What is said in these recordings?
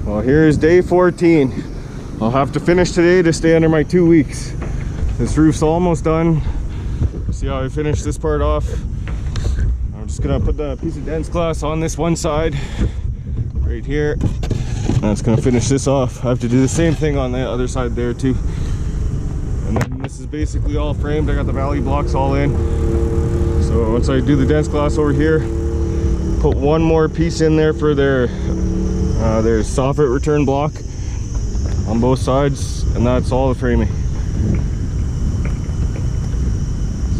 Well, here's day 14. I'll have to finish today to stay under my 2 weeks. This roof's almost done. See how I finish this part off? I'm just gonna put the piece of dense glass on this one side right here. That's gonna finish this off. I have to do the same thing on the other side there too. And then this is basically all framed. I got the valley blocks all in. So once I do the dense glass over here, put one more piece in there for their soffit return block on both sides, and that's all the framing.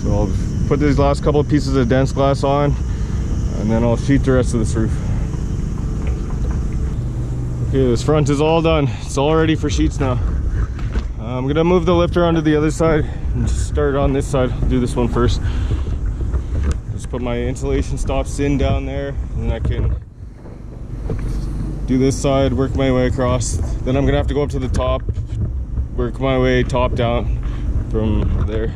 So I'll put these last couple of pieces of dense glass on, and then I'll sheet the rest of this roof. Okay, this front is all done. It's all ready for sheets now. I'm gonna move the lifter onto the other side and just start on this side. I'll do this one first. Just put my insulation stops in down there, and then I can do this side, work my way across. Then I'm gonna have to go up to the top, work my way top down from there.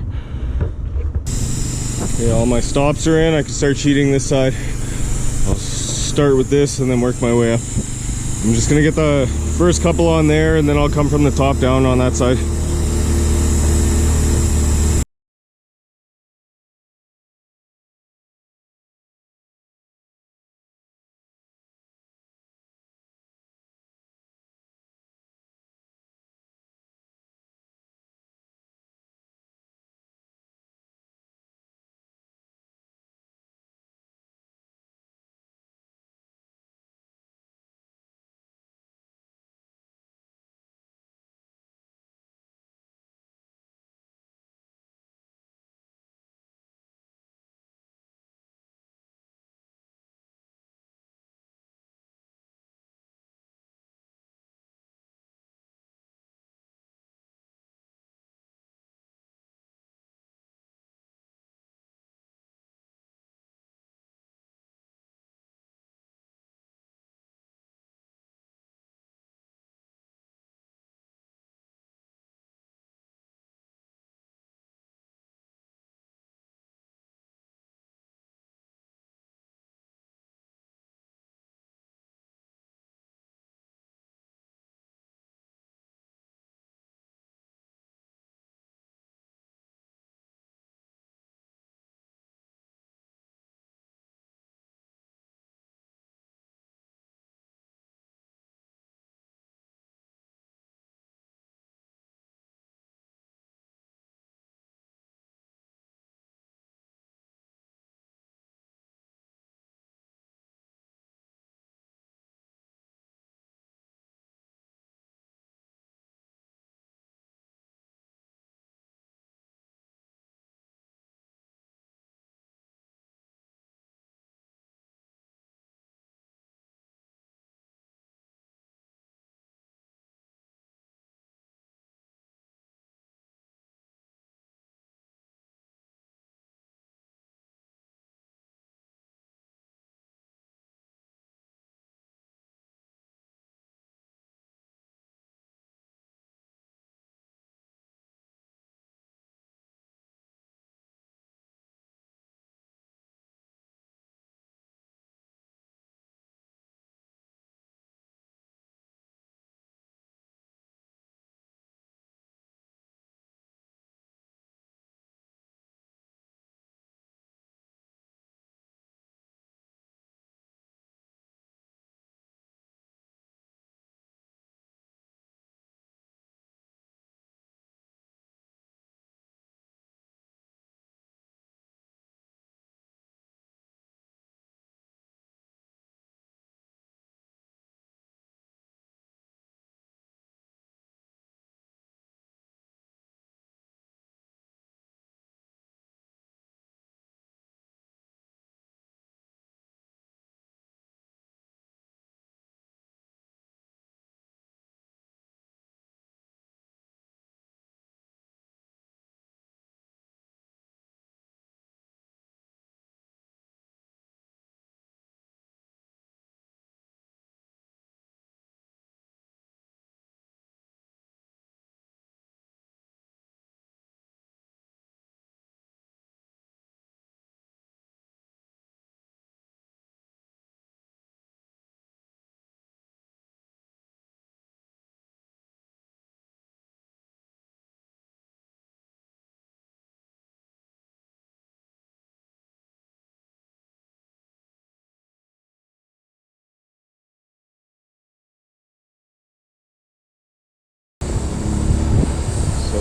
Okay, all my stops are in. I can start sheeting this side. I'll start with this and then work my way up. I'm just gonna get the first couple on there, and then I'll come from the top down on that side.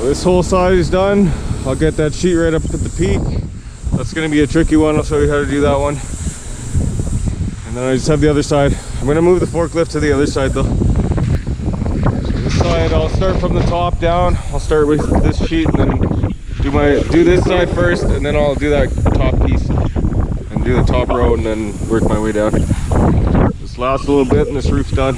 This whole side is done. I'll get that sheet right up at the peak. That's going to be a tricky one. I'll show you how to do that one. And then I just have the other side. I'm going to move the forklift to the other side though. So this side, I'll start from the top down. I'll start with this sheet and then do this side first, and then I'll do that top piece and do the top row and then work my way down. This lasts a little bit and this roof's done.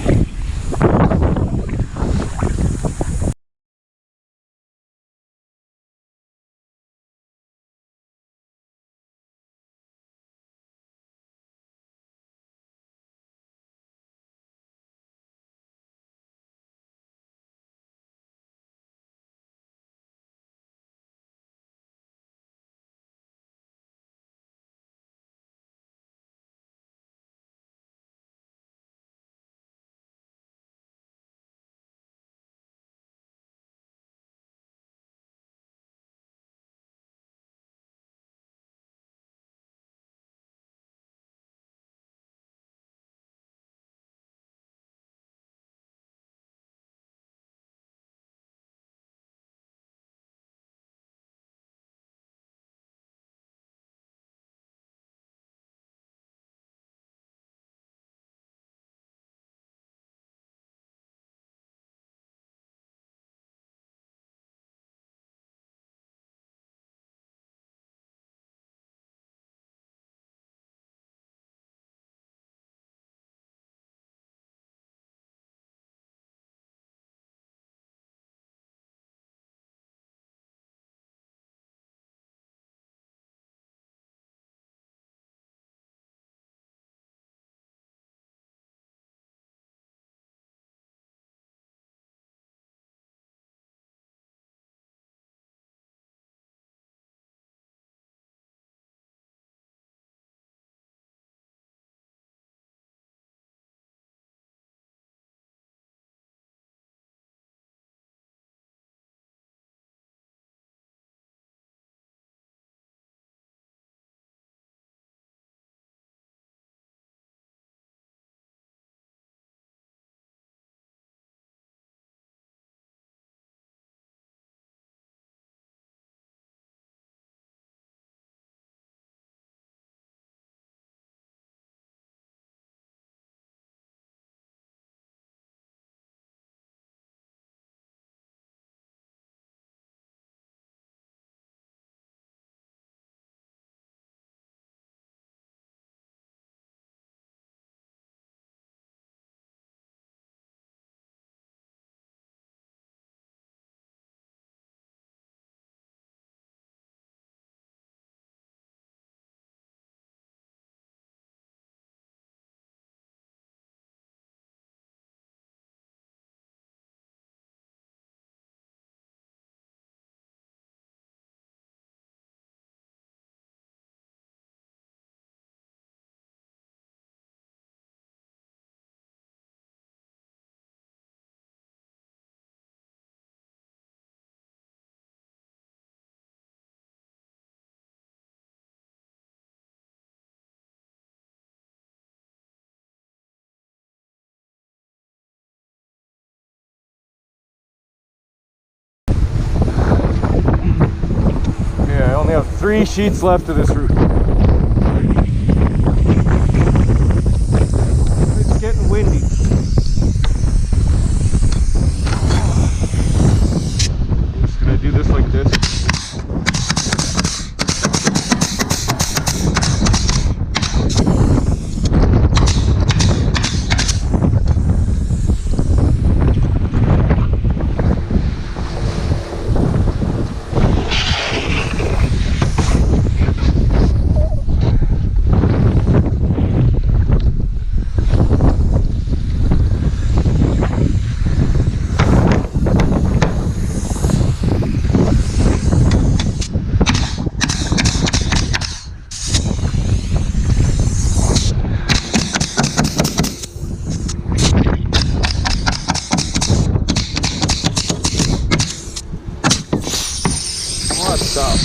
I only have 3 sheets left of this roof. It's getting windy. I'm just gonna do this like this. Stop.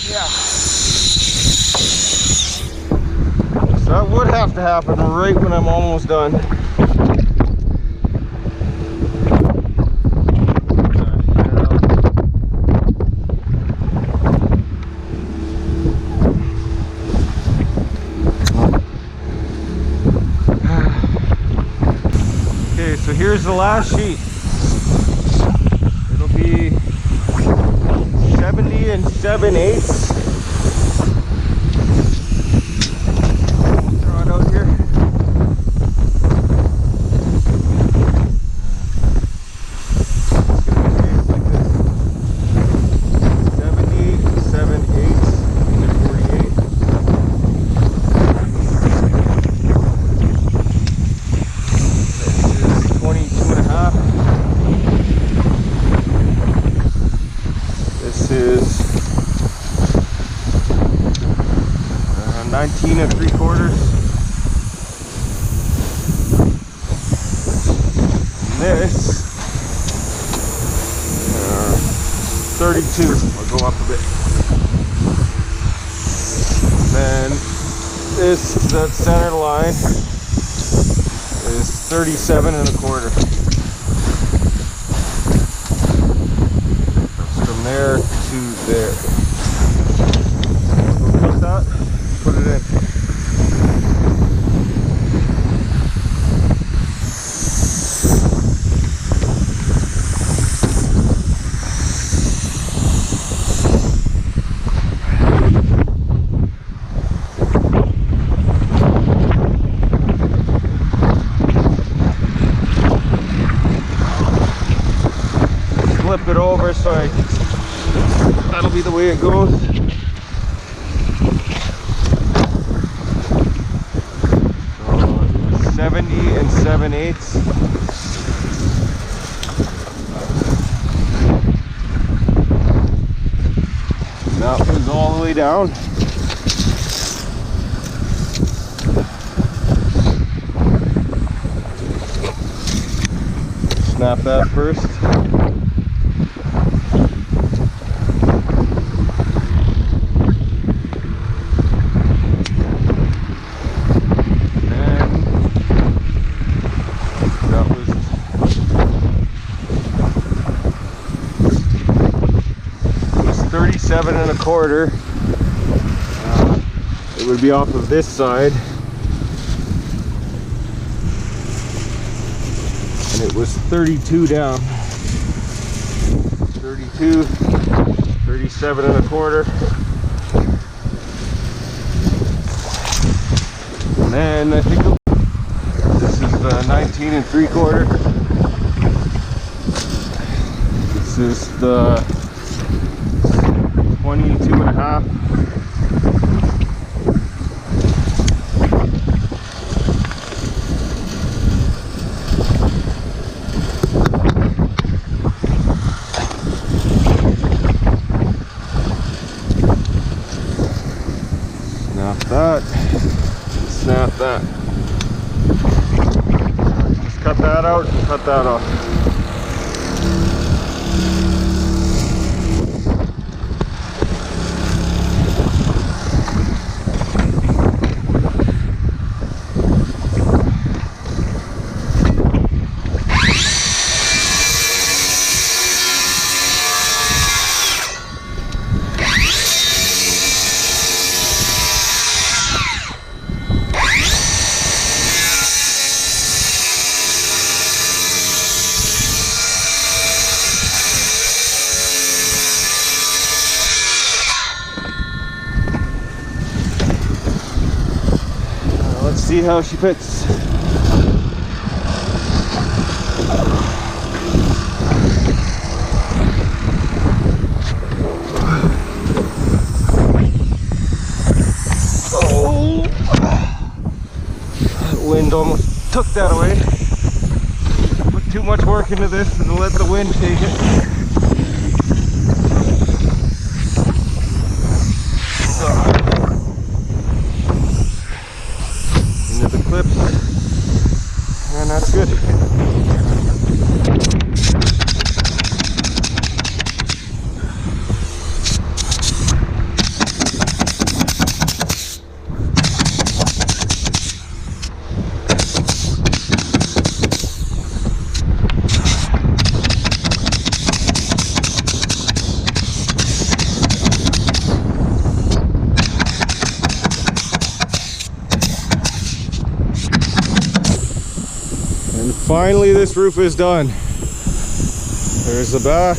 Yeah. So that would have to happen right when I'm almost done. So here's the last sheet. It'll be 70 and 7/8. Throw it out here. Is 19 3/4. This 32. I'll go up a bit. Then this, that center line, is 37 1/4. From there to there. We'll put that, put it in. Flip it over so that'll be the way it goes. So 70 and 7/8. That was all the way down. Snap that first. Seven 1/4. It would be off of this side, and it was 32 down. 32, 37 1/4, and then I think this is the 19 3/4. This is the 22 1/2. Snap that, snap that. Just cut that out and cut that off. Let's see how she fits. Oh, that wind almost took that away. Put too much work into this and let the wind take it. Into the clips, and that's good. Finally, this roof is done. There's the back.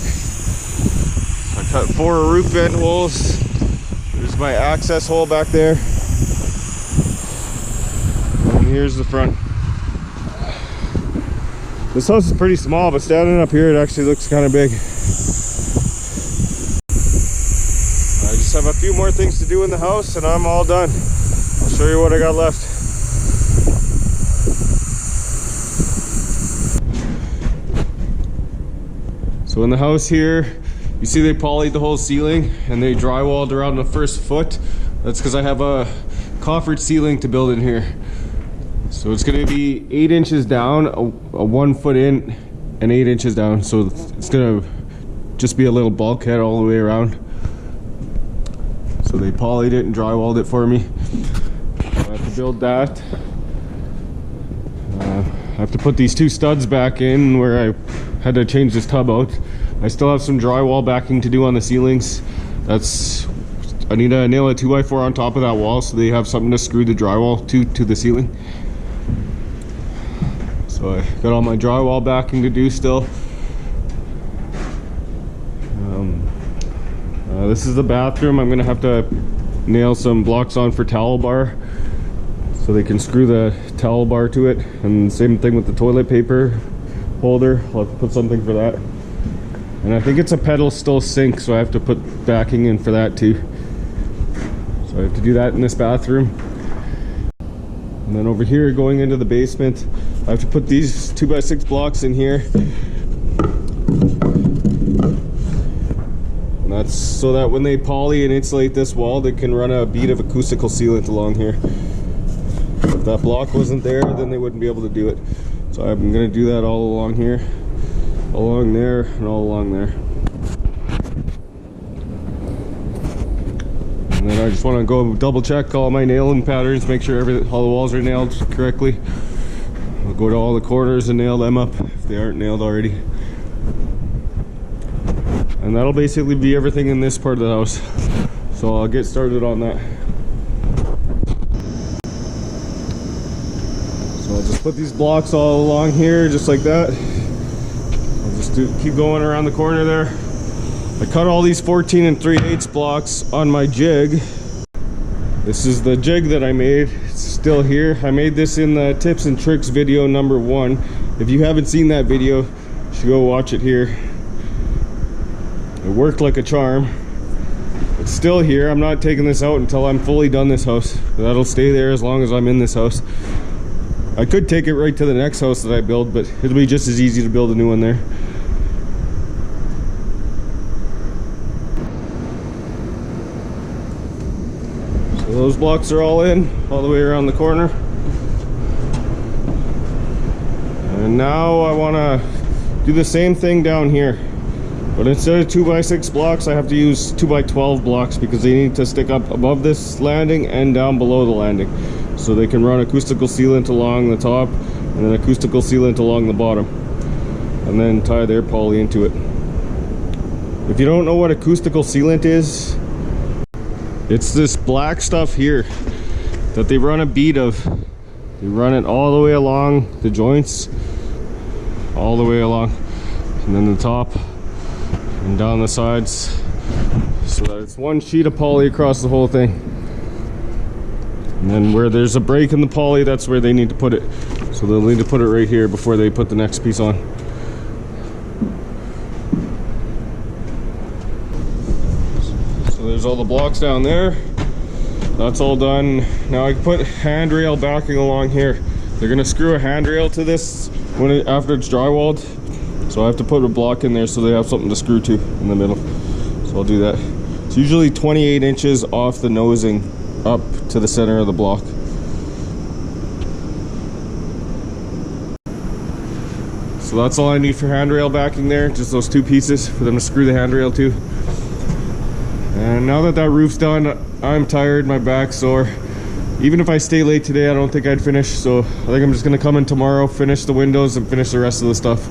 I cut 4 roof vent holes. There's my access hole back there. And here's the front. This house is pretty small, but standing up here, it actually looks kind of big. I just have a few more things to do in the house and I'm all done. I'll show you what I got left. So in the house here, you see they polyed the whole ceiling and they drywalled around the first foot. That's because I have a coffered ceiling to build in here. So it's going to be 8 inches down, a 1 foot in, and 8 inches down. So it's going to just be a little bulkhead all the way around. So they polyed it and drywalled it for me. I have to build that. I have to put these 2 studs back in where I had to change this tub out. I still have some drywall backing to do on the ceilings. I need to nail a 2x4 on top of that wall so they have something to screw the drywall to the ceiling. So I got all my drywall backing to do still. This is the bathroom. I'm gonna have to nail some blocks on for towel bar so they can screw the towel bar to it, and same thing with the toilet paper holder. I'll have to put something for that. And I think it's a pedal steel sink, so I have to put backing in for that too. So I have to do that in this bathroom. And then over here, going into the basement, I have to put these 2x6 blocks in here. And that's so that when they poly and insulate this wall, they can run a bead of acoustical sealant along here. If that block wasn't there, then they wouldn't be able to do it. So I'm going to do that all along here, along there, and all along there. And then I just want to go double check all my nailing patterns, make sure all the walls are nailed correctly. I'll go to all the corners and nail them up if they aren't nailed already. And that'll basically be everything in this part of the house. So I'll get started on that. So I'll just put these blocks all along here, just like that. I'll just keep going around the corner there. I cut all these 14 3/8 blocks on my jig. This is the jig that I made. It's still here. I made this in the tips and tricks video number 1. If you haven't seen that video, you should go watch it here. It worked like a charm. It's still here. I'm not taking this out until I'm fully done this house. That'll stay there as long as I'm in this house. I could take it right to the next house that I build, but it'll be just as easy to build a new one there. So those blocks are all in, all the way around the corner. And now I want to do the same thing down here. But instead of 2x6 blocks, I have to use 2x12 blocks because they need to stick up above this landing and down below the landing. So they can run acoustical sealant along the top and then acoustical sealant along the bottom. And then tie their poly into it. If you don't know what acoustical sealant is, it's this black stuff here that they run a bead of. They run it all the way along the joints, all the way along, and then the top and down the sides, so that it's one sheet of poly across the whole thing. And then where there's a break in the poly, that's where they need to put it. So they'll need to put it right here before they put the next piece on. So there's all the blocks down there. That's all done. Now I can put handrail backing along here. They're gonna screw a handrail to this after it's drywalled. So I have to put a block in there so they have something to screw to in the middle. So I'll do that. It's usually 28 inches off the nosing up to the center of the block. So that's all I need for handrail backing there, just those 2 pieces for them to screw the handrail to. And now that that roof's done, I'm tired, my back's sore. Even if I stay late today, I don't think I'd finish, so I think I'm just gonna come in tomorrow, finish the windows, and finish the rest of the stuff.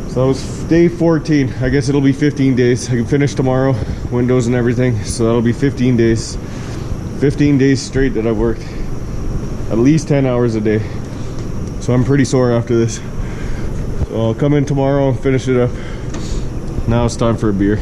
So that was day 14. I guess it'll be 15 days. I can finish tomorrow, windows and everything, so that'll be 15 days. 15 days straight that I've worked. At least 10 hours a day. So So I'm pretty sore after this. So I'll come in tomorrow and finish it up. Now it's time for a beer.